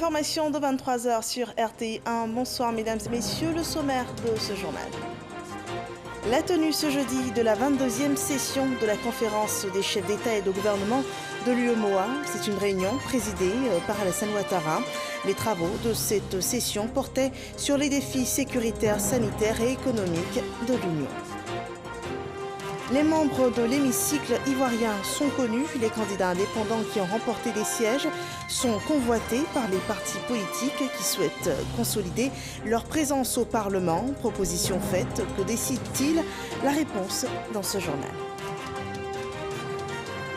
L'information de 23h sur RTI1. Bonsoir mesdames et messieurs, le sommaire de ce journal. La tenue ce jeudi de la 22e session de la conférence des chefs d'État et de gouvernement de l'UEMOA. C'est une réunion présidée par Alassane Ouattara. Les travaux de cette session portaient sur les défis sécuritaires, sanitaires et économiques de l'Union. Les membres de l'hémicycle ivoirien sont connus. Les candidats indépendants qui ont remporté des sièges sont convoités par les partis politiques qui souhaitent consolider leur présence au Parlement. Proposition faite, que décide-t-il? La réponse dans ce journal.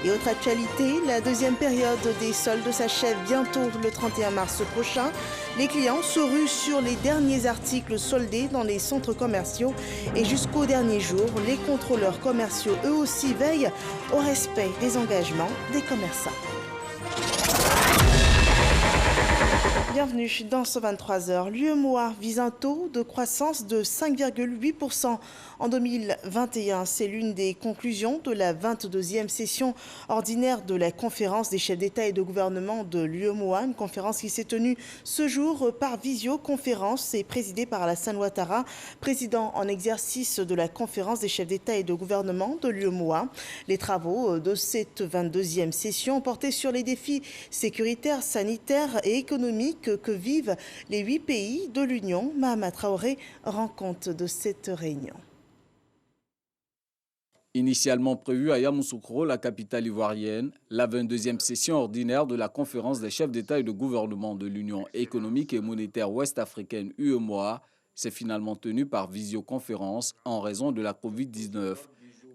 Et autre actualité, la deuxième période des soldes s'achève bientôt le 31 mars prochain. Les clients se ruent sur les derniers articles soldés dans les centres commerciaux et jusqu'au dernier jour, les contrôleurs commerciaux eux aussi veillent au respect des engagements des commerçants. Bienvenue dans ce 23h. L'UEMOA vise un taux de croissance de 5,8% en 2021. C'est l'une des conclusions de la 22e session ordinaire de la conférence des chefs d'État et de gouvernement de l'UEMOA. Une conférence qui s'est tenue ce jour par visioconférence et présidée par Alassane Ouattara, président en exercice de la conférence des chefs d'État et de gouvernement de l'UEMOA. Les travaux de cette 22e session portaient sur les défis sécuritaires, sanitaires et économiques que vivent les 8 pays de l'Union. Mahama Traoré rend compte de cette réunion. Initialement prévue à Yamoussoukro, la capitale ivoirienne, la 22e session ordinaire de la conférence des chefs d'État et de gouvernement de l'Union économique et monétaire ouest-africaine UEMOA s'est finalement tenue par visioconférence en raison de la Covid-19,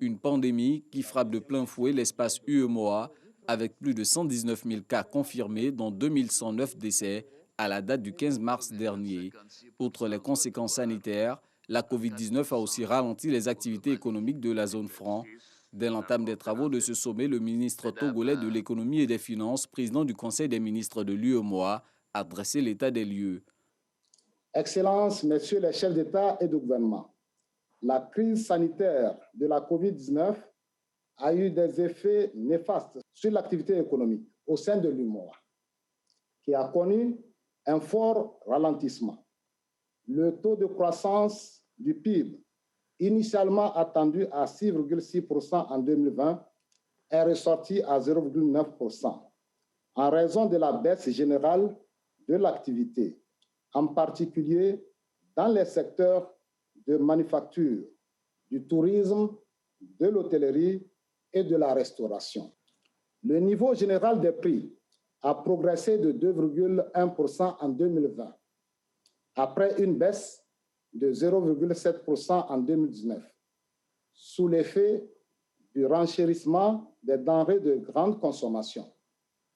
une pandémie qui frappe de plein fouet l'espace UEMOA avec plus de 119 000 cas confirmés, dont 2109 décès à la date du 15 mars dernier. Outre les conséquences sanitaires, la Covid-19 a aussi ralenti les activités économiques de la zone franc. Dès l'entame des travaux de ce sommet, le ministre togolais de l'économie et des finances, président du Conseil des ministres de l'UEMOA, a dressé l'état des lieux. Excellences, messieurs les chefs d'État et de gouvernement, la crise sanitaire de la Covid-19 a eu des effets néfastes sur l'activité économique au sein de l'UEMOA, qui a connu un fort ralentissement. Le taux de croissance du PIB, initialement attendu à 6,6% en 2020, est ressorti à 0,9% en raison de la baisse générale de l'activité, en particulier dans les secteurs de manufacture, du tourisme, de l'hôtellerie et de la restauration. Le niveau général des prix a progressé de 2,1% en 2020, après une baisse de 0,7% en 2019, sous l'effet du renchérissement des denrées de grande consommation,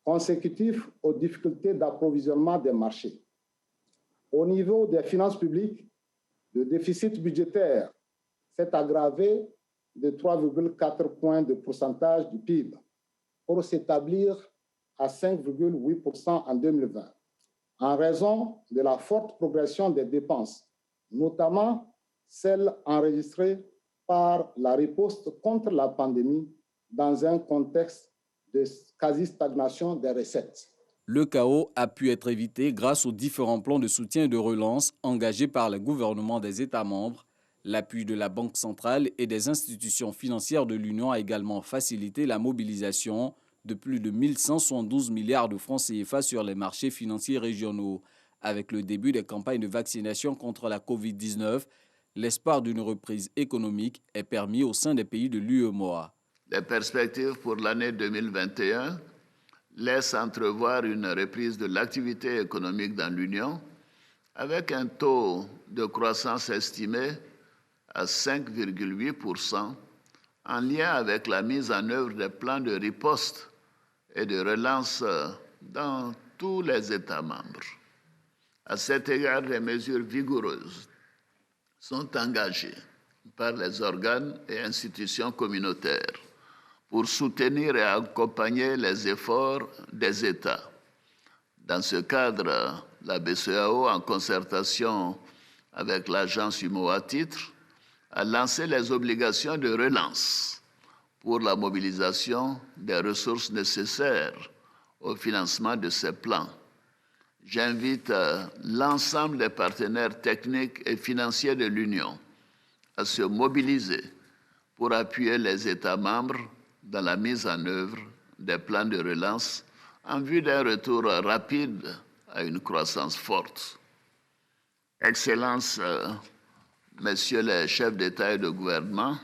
consécutif aux difficultés d'approvisionnement des marchés. Au niveau des finances publiques, le déficit budgétaire s'est aggravé de 3,4 points de pourcentage du PIB pour s'établir à 5,8% en 2020, en raison de la forte progression des dépenses, notamment celles enregistrées par la riposte contre la pandémie dans un contexte de quasi-stagnation des recettes. Le chaos a pu être évité grâce aux différents plans de soutien et de relance engagés par les gouvernements des États membres. L'appui de la Banque centrale et des institutions financières de l'Union a également facilité la mobilisation de plus de 1172 milliards de francs CFA sur les marchés financiers régionaux. Avec le début des campagnes de vaccination contre la Covid-19, l'espoir d'une reprise économique est permis au sein des pays de l'UEMOA. Les perspectives pour l'année 2021 laissent entrevoir une reprise de l'activité économique dans l'Union avec un taux de croissance estimé à 5,8% en lien avec la mise en œuvre des plans de riposte et de relance dans tous les États membres. À cet égard, des mesures vigoureuses sont engagées par les organes et institutions communautaires pour soutenir et accompagner les efforts des États. Dans ce cadre, la BCEAO, en concertation avec l'agence UEMOA Titres, a lancé les obligations de relance pour la mobilisation des ressources nécessaires au financement de ces plans. J'invite l'ensemble des partenaires techniques et financiers de l'Union à se mobiliser pour appuyer les États membres dans la mise en œuvre des plans de relance en vue d'un retour rapide à une croissance forte. Excellences, Messieurs les chefs d'État et de gouvernement,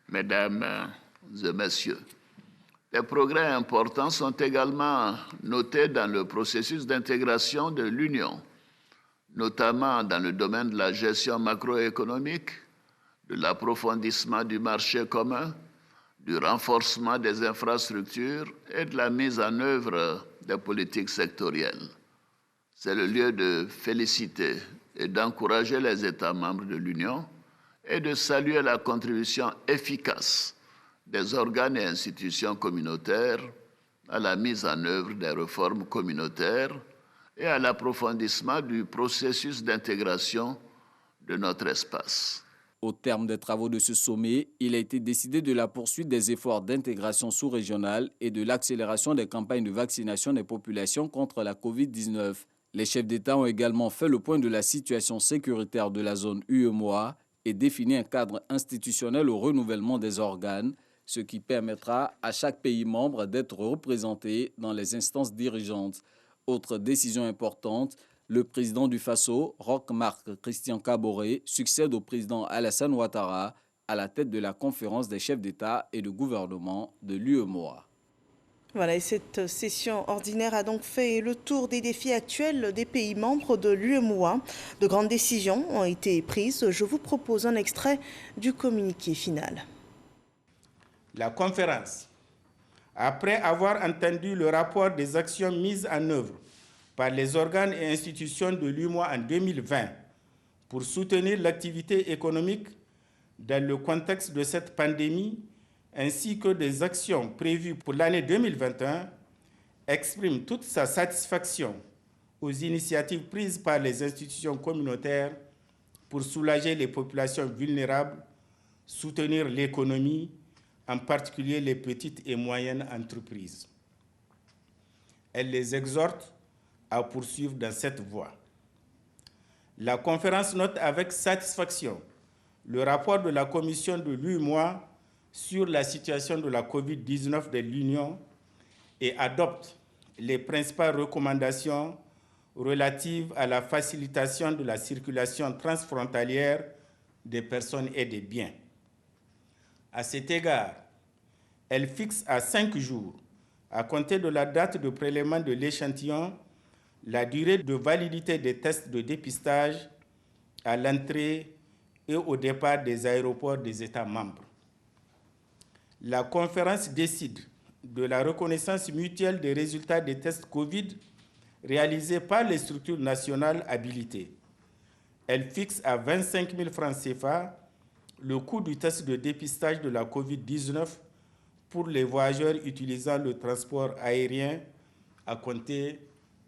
Mesdames et Messieurs, des progrès importants sont également notés dans le processus d'intégration de l'Union, notamment dans le domaine de la gestion macroéconomique, de l'approfondissement du marché commun, du renforcement des infrastructures et de la mise en œuvre des politiques sectorielles. C'est le lieu de féliciter et d'encourager les États membres de l'Union et de saluer la contribution efficace des organes et institutions communautaires à la mise en œuvre des réformes communautaires et à l'approfondissement du processus d'intégration de notre espace. Au terme des travaux de ce sommet, il a été décidé de la poursuite des efforts d'intégration sous-régionale et de l'accélération des campagnes de vaccination des populations contre la COVID-19. Les chefs d'État ont également fait le point de la situation sécuritaire de la zone UEMOA et défini un cadre institutionnel au renouvellement des organes, ce qui permettra à chaque pays membre d'être représenté dans les instances dirigeantes. Autre décision importante, le président du Faso, Roch-Marc Christian Kaboré, succède au président Alassane Ouattara à la tête de la conférence des chefs d'État et de gouvernement de l'UEMOA. Voilà, et cette session ordinaire a donc fait le tour des défis actuels des pays membres de l'UEMOA. De grandes décisions ont été prises. Je vous propose un extrait du communiqué final. La conférence, après avoir entendu le rapport des actions mises en œuvre par les organes et institutions de l'UEMOA en 2020 pour soutenir l'activité économique dans le contexte de cette pandémie, ainsi que des actions prévues pour l'année 2021, exprime toute sa satisfaction aux initiatives prises par les institutions communautaires pour soulager les populations vulnérables, soutenir l'économie, en particulier les petites et moyennes entreprises. Elle les exhorte à poursuivre dans cette voie. La conférence note avec satisfaction le rapport de la commission de l'UEMOA sur la situation de la COVID-19 de l'Union et adopte les principales recommandations relatives à la facilitation de la circulation transfrontalière des personnes et des biens. À cet égard, elle fixe à 5 jours, à compter de la date de prélèvement de l'échantillon, la durée de validité des tests de dépistage à l'entrée et au départ des aéroports des États membres. La conférence décide de la reconnaissance mutuelle des résultats des tests COVID réalisés par les structures nationales habilitées. Elle fixe à 25 000 francs CFA le coût du test de dépistage de la COVID-19 pour les voyageurs utilisant le transport aérien à compter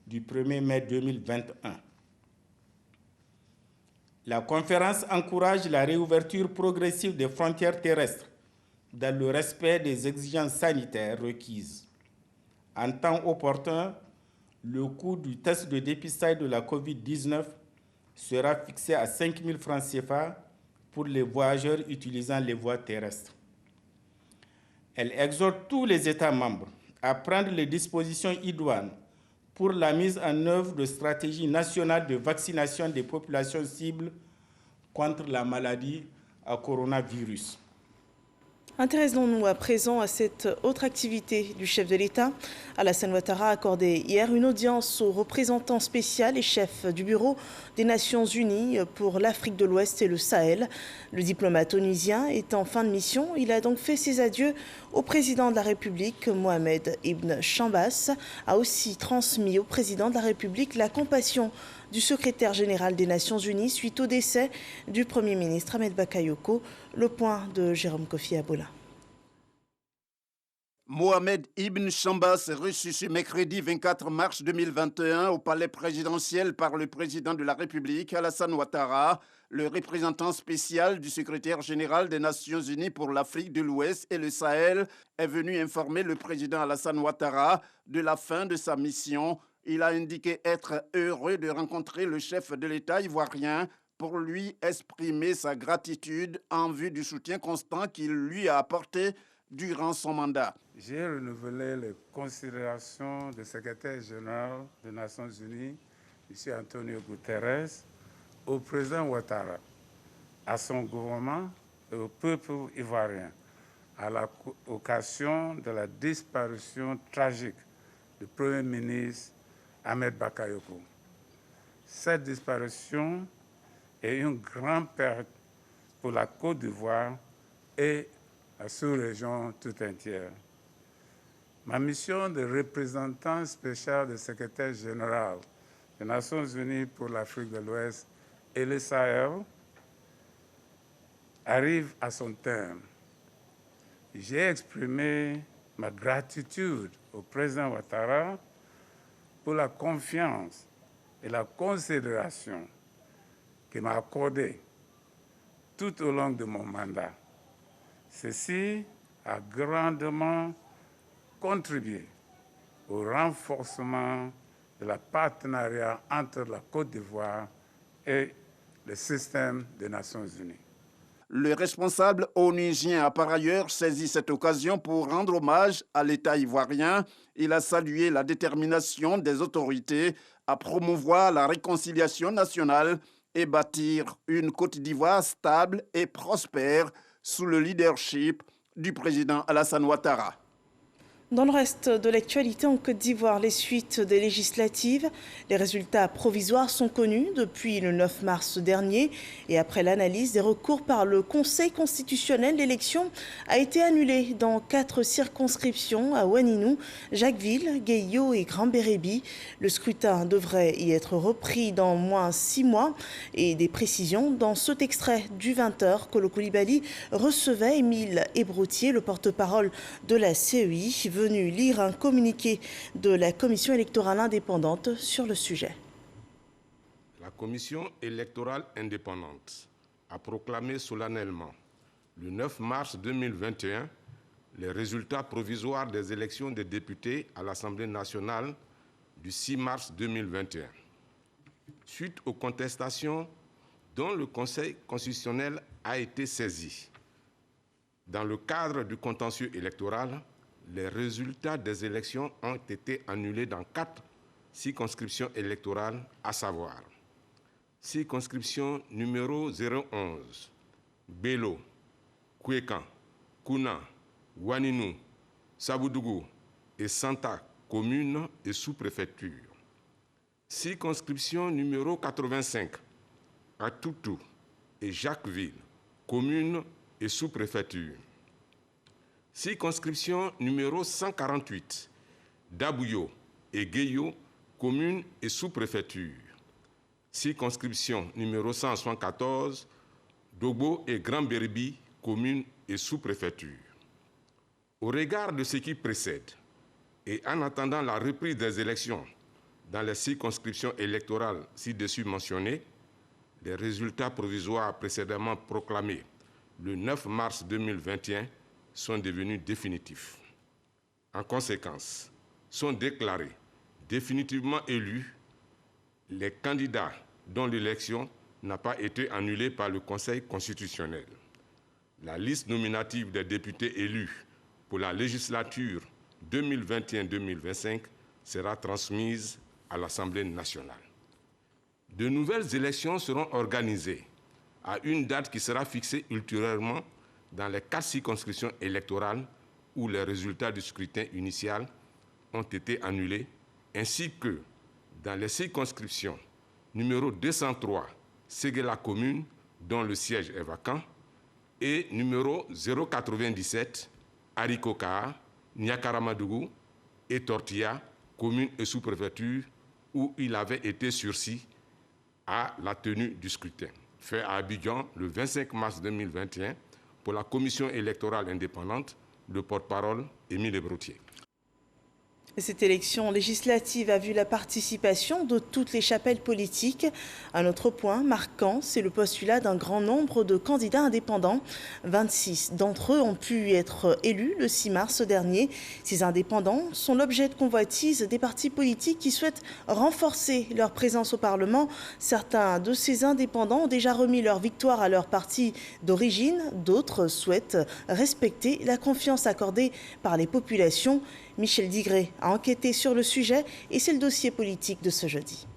du 1er mai 2021. La conférence encourage la réouverture progressive des frontières terrestres dans le respect des exigences sanitaires requises. En temps opportun, le coût du test de dépistage de la COVID-19 sera fixé à 5 000 francs CFA pour les voyageurs utilisant les voies terrestres. Elle exhorte tous les États membres à prendre les dispositions idoines pour la mise en œuvre de stratégies nationales de vaccination des populations cibles contre la maladie à coronavirus. Intéressons-nous à présent à cette autre activité du chef de l'État. Alassane Ouattara a accordé hier une audience au représentant spécial et chef du bureau des Nations Unies pour l'Afrique de l'Ouest et le Sahel. Le diplomate onusien est en fin de mission. Il a donc fait ses adieux au président de la République, Mohamed Ibn Chambas, a aussi transmis au président de la République la compassion du secrétaire général des Nations Unies suite au décès du Premier ministre Ahmed Bakayoko. Le point de Jérôme Kofi Aboula. Mohamed Ibn Chambas est reçu ce mercredi 24 mars 2021 au palais présidentiel par le président de la République, Alassane Ouattara. Le représentant spécial du secrétaire général des Nations Unies pour l'Afrique de l'Ouest et le Sahel est venu informer le président Alassane Ouattara de la fin de sa mission Il a indiqué être heureux de rencontrer le chef de l'État ivoirien pour lui exprimer sa gratitude en vue du soutien constant qu'il lui a apporté durant son mandat. J'ai renouvelé les considérations du secrétaire général des Nations Unies, M. Antonio Guterres, au président Ouattara, à son gouvernement et au peuple ivoirien, à l'occasion de la disparition tragique du Premier ministre Ahmed Bakayoko. Cette disparition est une grande perte pour la Côte d'Ivoire et la sous-région tout entière. Ma mission de représentant spécial du secrétaire général des Nations Unies pour l'Afrique de l'Ouest et le Sahel arrive à son terme. J'ai exprimé ma gratitude au président Ouattara pour la confiance et la considération qu'il m'a accordée tout au long de mon mandat. Ceci a grandement contribué au renforcement de la partenariat entre la Côte d'Ivoire et le système des Nations Unies. Le responsable onusien a par ailleurs saisi cette occasion pour rendre hommage à l'État ivoirien. Il a salué la détermination des autorités à promouvoir la réconciliation nationale et bâtir une Côte d'Ivoire stable et prospère sous le leadership du président Alassane Ouattara. Dans le reste de l'actualité en Côte d'Ivoire, les suites des législatives, les résultats provisoires sont connus depuis le 9 mars dernier et après l'analyse des recours par le Conseil constitutionnel, l'élection a été annulée dans 4 circonscriptions à Ouaninou, Jacquesville, Gueyo et Grand-Bérébi. Le scrutin devrait y être repris dans moins 6 mois et des précisions dans cet extrait du 20h. Kolo Koulibaly recevait Émile Ebroutier, le porte-parole de la CEI, venu lire un communiqué de la Commission électorale indépendante sur le sujet. La Commission électorale indépendante a proclamé solennellement le 9 mars 2021 les résultats provisoires des élections des députés à l'Assemblée nationale du 6 mars 2021. Suite aux contestations dont le Conseil constitutionnel a été saisi, dans le cadre du contentieux électoral, les résultats des élections ont été annulés dans 4 circonscriptions électorales, à savoir circonscription numéro 011, Bélo, Kouékan, Kouna, Ouaninou, Saboudougou et Santa, communes et sous-préfectures. Circonscription numéro 85, Atoutou et Jacquesville, communes et sous-préfectures. Circonscription numéro 148, Dabouyo et Gueyo, communes et sous-préfectures. Circonscription numéro 174, Dogbo et Grand-Bérébi, communes et sous-préfectures. Au regard de ce qui précède, et en attendant la reprise des élections dans les circonscriptions électorales ci-dessus mentionnées, les résultats provisoires précédemment proclamés le 9 mars 2021 sont devenus définitifs. En conséquence, sont déclarés définitivement élus les candidats dont l'élection n'a pas été annulée par le Conseil constitutionnel. La liste nominative des députés élus pour la législature 2021-2025 sera transmise à l'Assemblée nationale. De nouvelles élections seront organisées à une date qui sera fixée ultérieurement dans les 4 circonscriptions électorales où les résultats du scrutin initial ont été annulés, ainsi que dans les circonscriptions numéro 203, Séguéla commune, dont le siège est vacant, et numéro 097, Arikoka, Niakaramadougou et Tortilla, commune et sous-préfecture, où il avait été sursis à la tenue du scrutin. Fait à Abidjan le 25 mars 2021 pour la Commission électorale indépendante, le porte-parole Émile Ebroutier. Cette élection législative a vu la participation de toutes les chapelles politiques. Un autre point marquant, c'est le postulat d'un grand nombre de candidats indépendants. 26 d'entre eux ont pu être élus le 6 mars dernier. Ces indépendants sont l'objet de convoitises des partis politiques qui souhaitent renforcer leur présence au Parlement. Certains de ces indépendants ont déjà remis leur victoire à leur parti d'origine. D'autres souhaitent respecter la confiance accordée par les populations. Michel Digré a enquêté sur le sujet et c'est le dossier politique de ce jeudi.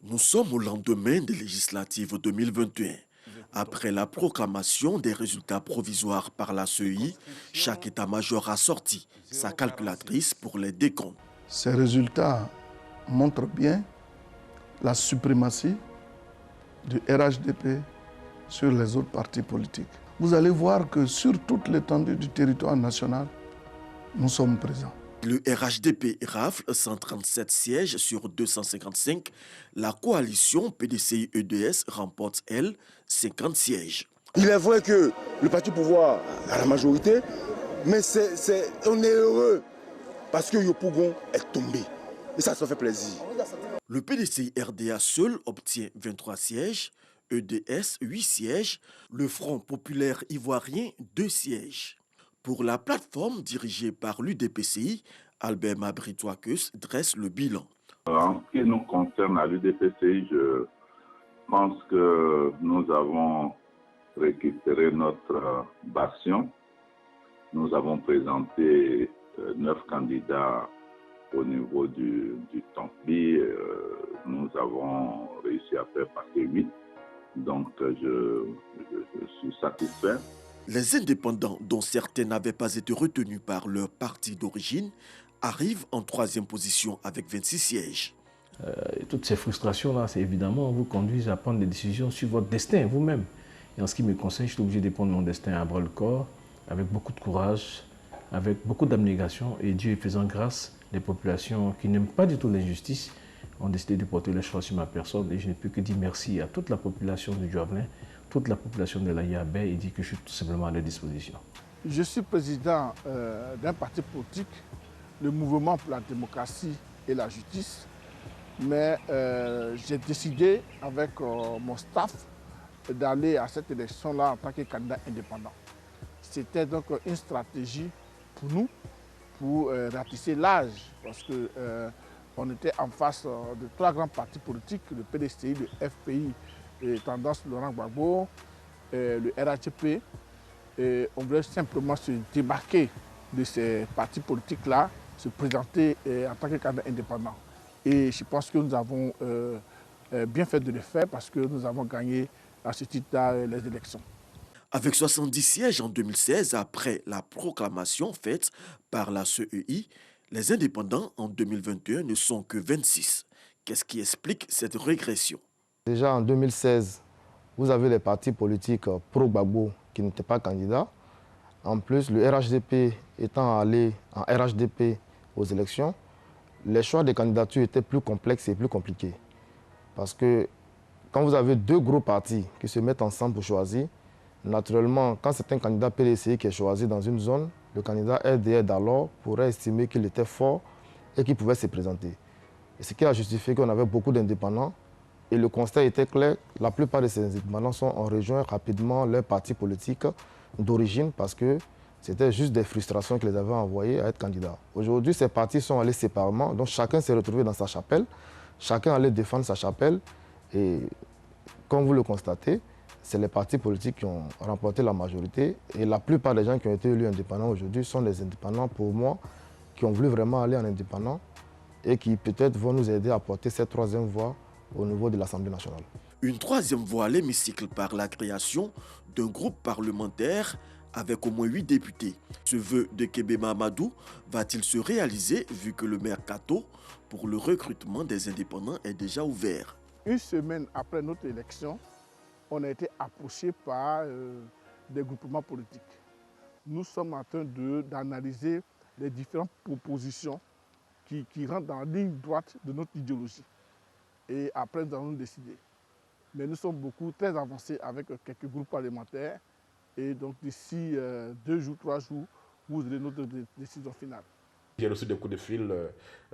Nous sommes au lendemain des législatives 2021. Après la proclamation des résultats provisoires par la CEI, chaque état-major a sorti sa calculatrice pour les décomptes. Ces résultats montrent bien la suprématie du RHDP sur les autres partis politiques. Vous allez voir que sur toute l'étendue du territoire national, nous sommes présents. Le RHDP rafle 137 sièges sur 255. La coalition PDCI-EDS remporte, elle, 50 sièges. Il est vrai que le parti au pouvoir a la majorité, mais on est heureux parce que Yopougon est tombé. Et ça fait plaisir. Le PDCI-RDA seul obtient 23 sièges, EDS 8 sièges, le Front populaire ivoirien 2 sièges. Pour la plateforme dirigée par l'UDPCI, Albert Mabritoakeus dresse le bilan. En ce qui nous concerne à l'UDPCI, je pense que nous avons récupéré notre bastion. Nous avons présenté 9 candidats au niveau du Tampi. Nous avons réussi à faire passer 8. Donc je suis satisfait. Les indépendants, dont certains n'avaient pas été retenus par leur parti d'origine, arrivent en 3e position avec 26 sièges. Toutes ces frustrations-là, c'est évidemment vous conduisent à prendre des décisions sur votre destin vous-même. Et en ce qui me concerne, je suis obligé de prendre mon destin à bras-le-corps, avec beaucoup de courage, avec beaucoup d'abnégation. Et Dieu faisant grâce, les populations qui n'aiment pas du tout l'injustice ont décidé de porter le choix sur ma personne. Et je ne peux que dire merci à toute la population du Diovelin, toute la population de la Yabé, et dire que je suis tout simplement à leur disposition. Je suis président d'un parti politique, le Mouvement pour la démocratie et la justice, mais j'ai décidé avec mon staff d'aller à cette élection-là en tant que candidat indépendant. C'était donc une stratégie pour nous, pour ratisser l'âge, parce qu'on était en face de 3 grands partis politiques, le PDCI, le FPI, Tendance Laurent Gbagbo, le RHDP. On voulait simplement se démarquer de ces partis politiques-là, se présenter en tant que candidat indépendant. Et je pense que nous avons bien fait de le faire parce que nous avons gagné à ce titre-là les élections. Avec 70 sièges en 2016, après la proclamation faite par la CEI, les indépendants en 2021 ne sont que 26. Qu'est-ce qui explique cette régression? Déjà en 2016, vous avez les partis politiques pro-Gbagbo qui n'étaient pas candidats. En plus, le RHDP étant allé en RHDP aux élections, les choix des candidatures étaient plus complexes et plus compliqués. Parce que quand vous avez 2 gros partis qui se mettent ensemble pour choisir, naturellement, quand c'est un candidat PDCI qui est choisi dans une zone, le candidat RDA d'alors pourrait estimer qu'il était fort et qu'il pouvait se présenter. Et ce qui a justifié qu'on avait beaucoup d'indépendants. Et le constat était clair, la plupart de ces indépendants ont rejoint rapidement leur parti politique d'origine parce que c'était juste des frustrations qui les avaient envoyés à être candidats. Aujourd'hui, ces partis sont allés séparément, donc chacun s'est retrouvé dans sa chapelle, chacun allait défendre sa chapelle. Et comme vous le constatez, c'est les partis politiques qui ont remporté la majorité. Et la plupart des gens qui ont été élus indépendants aujourd'hui sont des indépendants, pour moi, qui ont voulu vraiment aller en indépendant et qui peut-être vont nous aider à porter cette 3e voie au niveau de l'Assemblée nationale. Une 3e voie à l'hémicycle par la création d'un groupe parlementaire avec au moins 8 députés. Ce vœu de Kébé Mamadou va-t-il se réaliser vu que le mercato pour le recrutement des indépendants est déjà ouvert? Une semaine après notre élection, on a été approché par des groupements politiques. Nous sommes en train d'analyser les différentes propositions qui rentrent dans la ligne droite de notre idéologie. Et après, nous allons décider. mais nous sommes très avancés avec quelques groupes parlementaires. Et donc d'ici 2 jours, 3 jours, vous aurez notre décision finale. J'ai reçu des coups de fil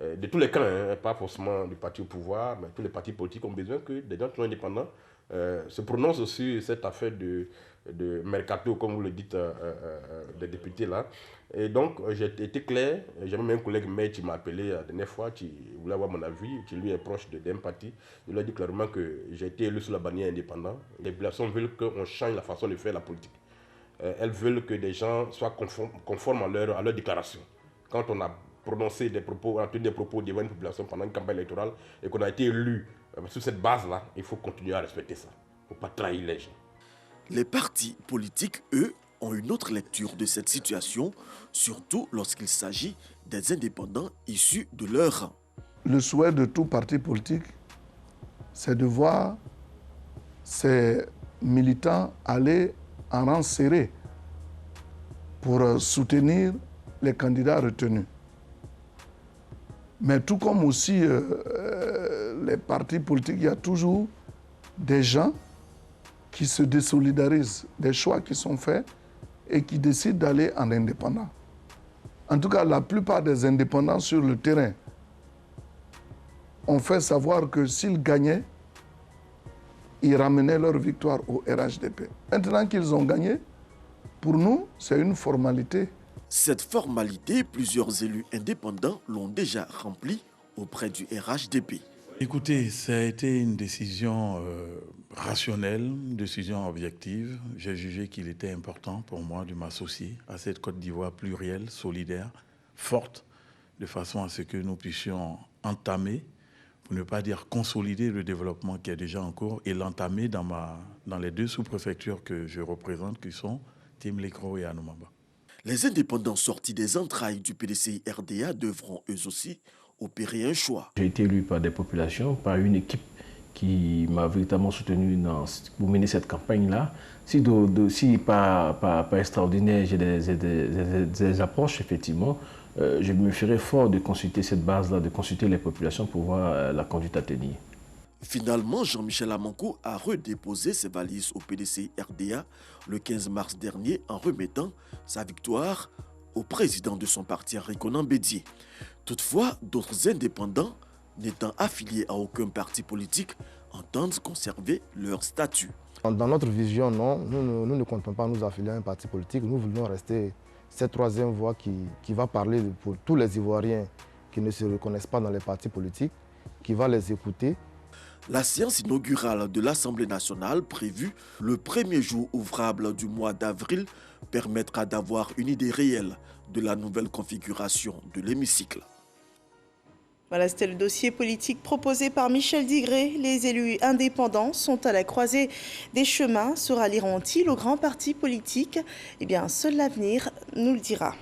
de tous les camps, hein, pas forcément du parti au pouvoir, mais tous les partis politiques ont besoin que des gens qui sont indépendants se prononcent sur cette affaire de mercato, comme vous le dites, des députés là. Et donc, j'ai été clair. J'ai même un collègue maire qui m'a appelé la dernière fois, qui voulait avoir mon avis, qui lui est proche d'un parti. Je lui ai dit clairement que j'ai été élu sous la bannière indépendante. Les populations veulent qu'on change la façon de faire la politique. Elles veulent que des gens soient conformes à leur déclaration. Quand on a prononcé des propos, on a tenu des propos devant une population pendant une campagne électorale et qu'on a été élu sur cette base-là, il faut continuer à respecter ça. Il ne faut pas trahir les gens. Les partis politiques, eux, ont une autre lecture de cette situation, surtout lorsqu'il s'agit des indépendants issus de leur rang. Le souhait de tout parti politique, c'est de voir ces militants aller en rang serré pour soutenir les candidats retenus. Mais tout comme aussi les partis politiques, il y a toujours des gens qui se désolidarisent des choix qui sont faits et qui décident d'aller en indépendant. En tout cas, la plupart des indépendants sur le terrain ont fait savoir que s'ils gagnaient, ils ramenaient leur victoire au RHDP. Maintenant qu'ils ont gagné, pour nous, c'est une formalité. Cette formalité, plusieurs élus indépendants l'ont déjà remplie auprès du RHDP. Écoutez, ça a été une décision rationnelle, une décision objective. J'ai jugé qu'il était important pour moi de m'associer à cette Côte d'Ivoire plurielle, solidaire, forte, de façon à ce que nous puissions entamer, pour ne pas dire consolider le développement qui est déjà en cours et l'entamer dans les 2 sous-préfectures que je représente, qui sont Timlécro et Anoumaba. Les indépendants sortis des entrailles du PDCI-RDA devront eux aussi opérer un choix. J'ai été élu par des populations, par une équipe qui m'a véritablement soutenu pour mener cette campagne-là. Si pas extraordinaire, j'ai des approches, effectivement, je me ferai fort de consulter cette base-là, de consulter les populations pour voir la conduite à tenir. Finalement, Jean-Michel Amankou a redéposé ses valises au PDCI-RDA le 15 mars dernier en remettant sa victoire au président de son parti, Henri Konan Bédié. Toutefois, d'autres indépendants, n'étant affiliés à aucun parti politique, entendent conserver leur statut. Dans notre vision, non, nous ne comptons pas nous affilier à un parti politique. Nous voulons rester cette 3e voie qui va parler pour tous les Ivoiriens qui ne se reconnaissent pas dans les partis politiques, qui va les écouter. La séance inaugurale de l'Assemblée nationale, prévue le 1er jour ouvrable du mois d'avril, permettra d'avoir une idée réelle de la nouvelle configuration de l'hémicycle. Voilà, c'était le dossier politique proposé par Michel Digré. Les élus indépendants sont à la croisée des chemins. Se rallieront-ils au grand parti politique? Eh bien, seul l'avenir nous le dira.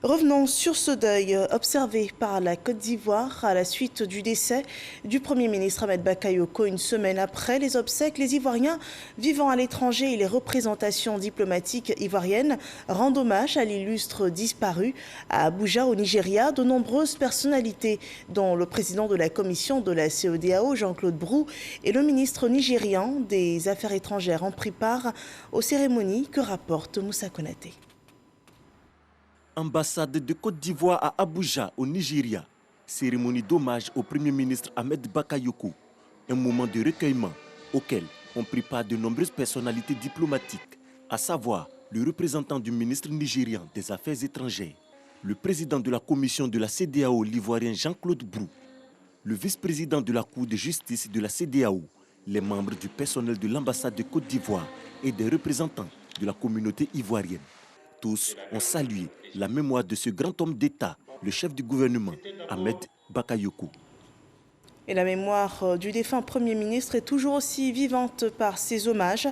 Revenons sur ce deuil observé par la Côte d'Ivoire à la suite du décès du Premier ministre Ahmed Bakayoko. Une semaine après les obsèques, les Ivoiriens vivant à l'étranger et les représentations diplomatiques ivoiriennes rendent hommage à l'illustre disparu. À Abuja, au Nigeria, de nombreuses personnalités, dont le président de la commission de la CEDEAO, Jean-Claude Brou, et le ministre nigérian des Affaires étrangères, ont pris part aux cérémonies que rapporte Moussa Konaté. Ambassade de Côte d'Ivoire à Abuja, au Nigeria. Cérémonie d'hommage au Premier ministre Ahmed Bakayoko. Un moment de recueillement auquel ont pris part de nombreuses personnalités diplomatiques, à savoir le représentant du ministre nigérian des Affaires étrangères, le président de la commission de la CEDEAO, l'Ivoirien Jean-Claude Brou, le vice-président de la Cour de justice de la CEDEAO, les membres du personnel de l'ambassade de Côte d'Ivoire et des représentants de la communauté ivoirienne. Tous ont salué la mémoire de ce grand homme d'État, le chef du gouvernement, Ahmed Bakayoko. Et la mémoire du défunt Premier ministre est toujours aussi vivante par ses hommages.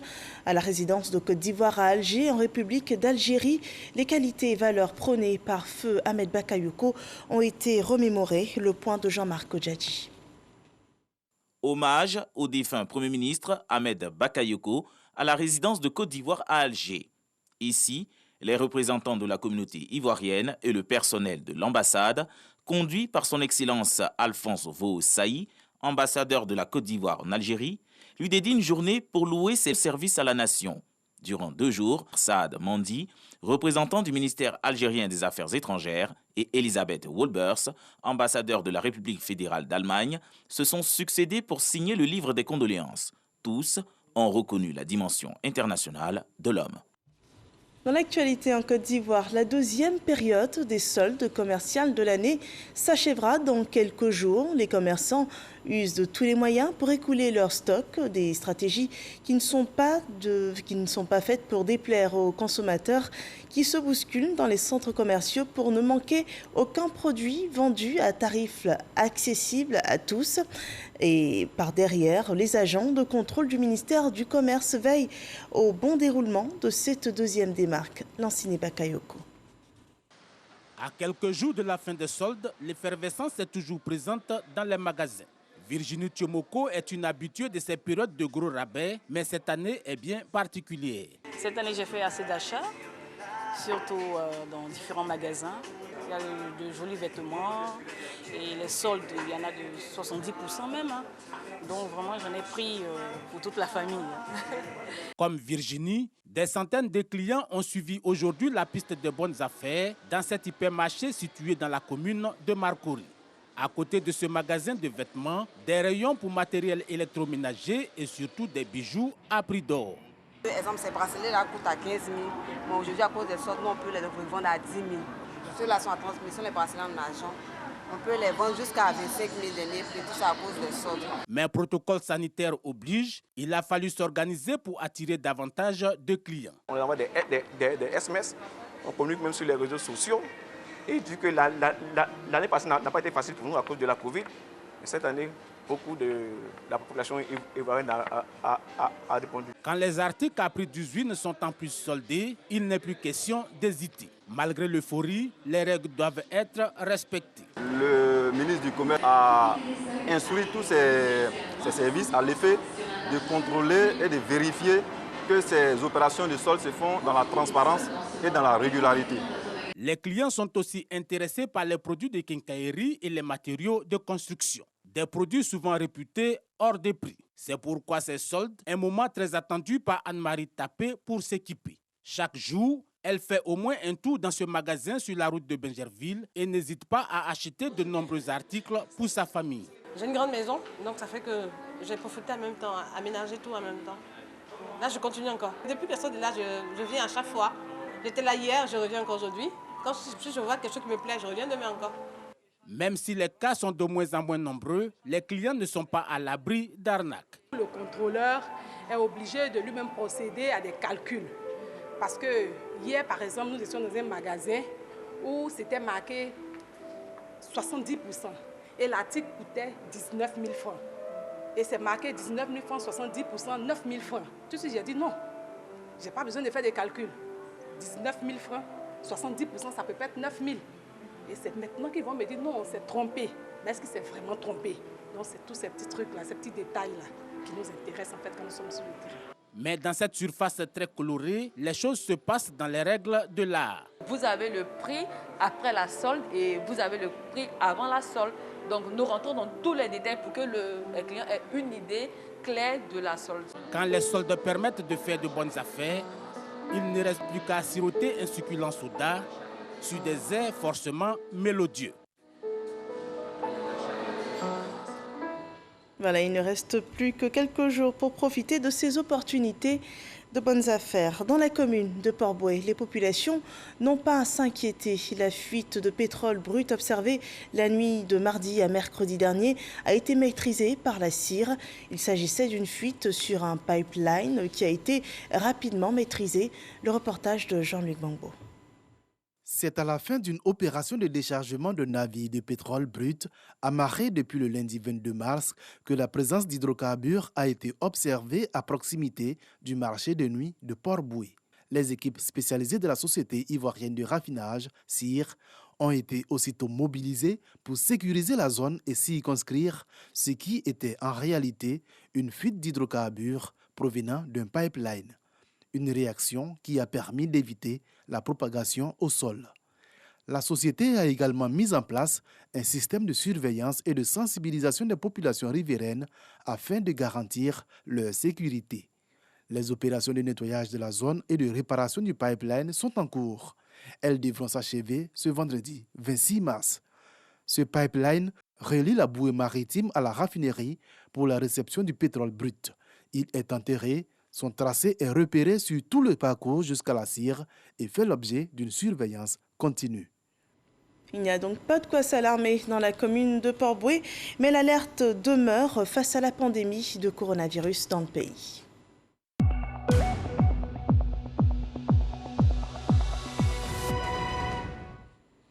À la résidence de Côte d'Ivoire à Alger, en République d'Algérie, les qualités et valeurs prônées par feu Ahmed Bakayoko ont été remémorées. Le point de Jean-Marc Odjadji. Hommage au défunt Premier ministre Ahmed Bakayoko à la résidence de Côte d'Ivoire à Alger. Ici, les représentants de la communauté ivoirienne et le personnel de l'ambassade, conduit par son Excellence Alphonse Vo Saï, ambassadeur de la Côte d'Ivoire en Algérie, lui dédie une journée pour louer ses services à la nation. Durant 2 jours, Saad Mandi, représentant du ministère algérien des Affaires étrangères, et Elisabeth Wolbers, ambassadeur de la République fédérale d'Allemagne, se sont succédés pour signer le livre des condoléances. Tous ont reconnu la dimension internationale de l'homme. Dans l'actualité en Côte d'Ivoire, la 2e période des soldes commerciales de l'année s'achèvera dans quelques jours. Les commerçants usent de tous les moyens pour écouler leur stock, des stratégies qui ne sont pas faites pour déplaire aux consommateurs qui se bousculent dans les centres commerciaux pour ne manquer aucun produit vendu à tarif accessible à tous. Et par derrière, les agents de contrôle du ministère du Commerce veillent au bon déroulement de cette 2e démarque. Lanciné Bakayoko. À quelques jours de la fin des soldes, l'effervescence est toujours présente dans les magasins. Virginie Thiomoko est une habituée de ces périodes de gros rabais, mais cette année est bien particulière. Cette année, j'ai fait assez d'achats, surtout dans différents magasins. Il y a de jolis vêtements et les soldes, il y en a de 70% même. Hein. Donc vraiment, j'en ai pris pour toute la famille. Comme Virginie, des centaines de clients ont suivi aujourd'hui la piste de bonnes affaires dans cet hypermarché situé dans la commune de Marcory. À côté de ce magasin de vêtements, des rayons pour matériel électroménager et surtout des bijoux à prix d'or. Par exemple, ces bracelets-là coûtent à 15 000. Mais aujourd'hui, à cause des soldes, on peut les revendre à 10 000. Ceux-là sont à transmission, les bracelets en argent. On peut les vendre jusqu'à 25 000 deniers, puis tout ça à cause des soldes. Mais protocole sanitaire oblige, il a fallu s'organiser pour attirer davantage de clients. On envoie des SMS, on communique même sur les réseaux sociaux. Et dit que l'année passée n'a pas été facile pour nous à cause de la Covid. Et cette année, beaucoup de la population ivoirienne a répondu. Quand les articles à prix 18 ne sont en plus soldés, il n'est plus question d'hésiter. Malgré l'euphorie, les règles doivent être respectées. Le ministre du Commerce a instruit tous ses services à l'effet de contrôler et de vérifier que ces opérations de solde se font dans la transparence et dans la régularité. Les clients sont aussi intéressés par les produits de quincaillerie et les matériaux de construction. Des produits souvent réputés hors de prix. C'est pourquoi ces soldes, un moment très attendu par Anne-Marie Tapé pour s'équiper. Chaque jour, elle fait au moins un tour dans ce magasin sur la route de Bingerville et n'hésite pas à acheter de nombreux articles pour sa famille. J'ai une grande maison, donc ça fait que j'ai profité en même temps, aménager tout en même temps. Là, je continue encore. Depuis que je sors de là, je viens à chaque fois. J'étais là hier, je reviens encore aujourd'hui. Quand je vois quelque chose qui me plaît, je reviens demain encore. Même si les cas sont de moins en moins nombreux, les clients ne sont pas à l'abri d'arnaques. Le contrôleur est obligé de lui-même procéder à des calculs. Parce que hier, par exemple, nous étions dans un magasin où c'était marqué 70%. Et l'article coûtait 19 000 francs. Et c'est marqué 19 000 francs, 70%, 9 000 francs. Tout de suite, j'ai dit non, je n'ai pas besoin de faire des calculs. 19 000 francs, 70%, ça peut être 9 000. Et c'est maintenant qu'ils vont me dire non, on s'est trompé. Mais est-ce qu'il s'est vraiment trompé? Donc c'est tous ces petits trucs-là, ces petits détails-là qui nous intéressent en fait quand nous sommes sur le terrain. Mais dans cette surface très colorée, les choses se passent dans les règles de l'art. Vous avez le prix après la solde et vous avez le prix avant la solde. Donc nous rentrons dans tous les détails pour que le client ait une idée claire de la solde. Quand les soldes permettent de faire de bonnes affaires, il ne reste plus qu'à siroter un succulent soda sur des airs forcément mélodieux. Voilà, il ne reste plus que quelques jours pour profiter de ces opportunités de bonnes affaires. Dans la commune de Port-Bouët, les populations n'ont pas à s'inquiéter. La fuite de pétrole brut observée la nuit de mardi à mercredi dernier a été maîtrisée par la CIR. Il s'agissait d'une fuite sur un pipeline qui a été rapidement maîtrisée. Le reportage de Jean-Luc Bangbo. C'est à la fin d'une opération de déchargement de navires de pétrole brut amarrés depuis le lundi 22 mars que la présence d'hydrocarbures a été observée à proximité du marché de nuit de Port-Bouët. Les équipes spécialisées de la Société ivoirienne de raffinage, CIR, ont été aussitôt mobilisées pour sécuriser la zone et circonscrire ce qui était en réalité une fuite d'hydrocarbures provenant d'un pipeline. Une réaction qui a permis d'éviter la propagation au sol. La société a également mis en place un système de surveillance et de sensibilisation des populations riveraines afin de garantir leur sécurité. Les opérations de nettoyage de la zone et de réparation du pipeline sont en cours. Elles devront s'achever ce vendredi 26 mars. Ce pipeline relie la bouée maritime à la raffinerie pour la réception du pétrole brut. Il est enterré, son tracé est repéré sur tout le parcours jusqu'à la Cire et fait l'objet d'une surveillance continue. Il n'y a donc pas de quoi s'alarmer dans la commune de Port-Bouët, mais l'alerte demeure face à la pandémie de coronavirus dans le pays.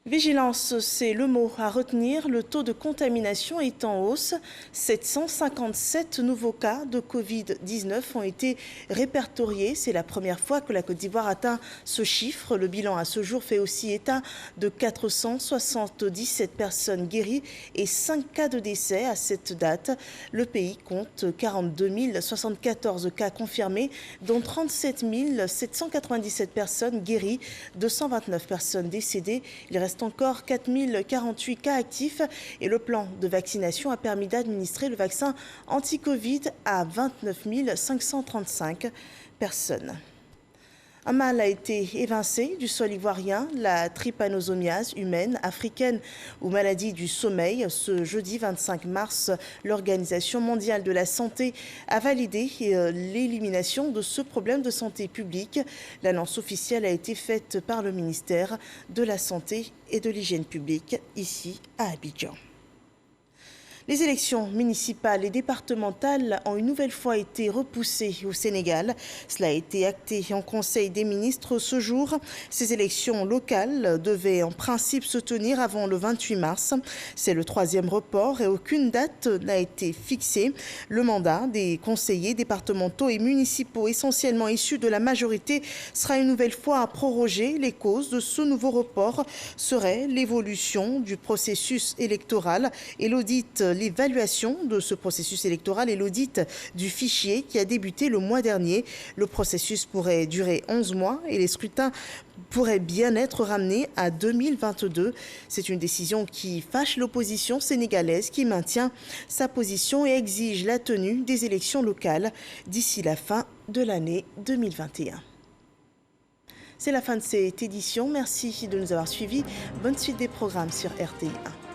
Vigilance, c'est le mot à retenir. Le taux de contamination est en hausse. 757 nouveaux cas de Covid-19 ont été répertoriés. C'est la première fois que la Côte d'Ivoire atteint ce chiffre. Le bilan à ce jour fait aussi état de 477 personnes guéries et 5 cas de décès à cette date. Le pays compte 42 074 cas confirmés, dont 37 797 personnes guéries, 229 personnes décédées. Il reste encore 4048 cas actifs et le plan de vaccination a permis d'administrer le vaccin anti-Covid à 29 535 personnes. Un mal a été évincé du sol ivoirien, la trypanosomiase humaine, africaine ou maladie du sommeil. Ce jeudi 25 mars, l'Organisation mondiale de la santé a validé l'élimination de ce problème de santé publique. L'annonce officielle a été faite par le ministère de la Santé et de l'Hygiène publique, ici à Abidjan. Les élections municipales et départementales ont une nouvelle fois été repoussées au Sénégal. Cela a été acté en Conseil des ministres ce jour. Ces élections locales devaient en principe se tenir avant le 28 mars. C'est le troisième report et aucune date n'a été fixée. Le mandat des conseillers départementaux et municipaux essentiellement issus de la majorité sera une nouvelle fois prorogé. Les causes de ce nouveau report seraient l'évolution du processus électoral et l'évaluation de ce processus électoral et l'audit du fichier qui a débuté le mois dernier. Le processus pourrait durer 11 mois et les scrutins pourraient bien être ramenés à 2022. C'est une décision qui fâche l'opposition sénégalaise qui maintient sa position et exige la tenue des élections locales d'ici la fin de l'année 2021. C'est la fin de cette édition. Merci de nous avoir suivis. Bonne suite des programmes sur RTI1.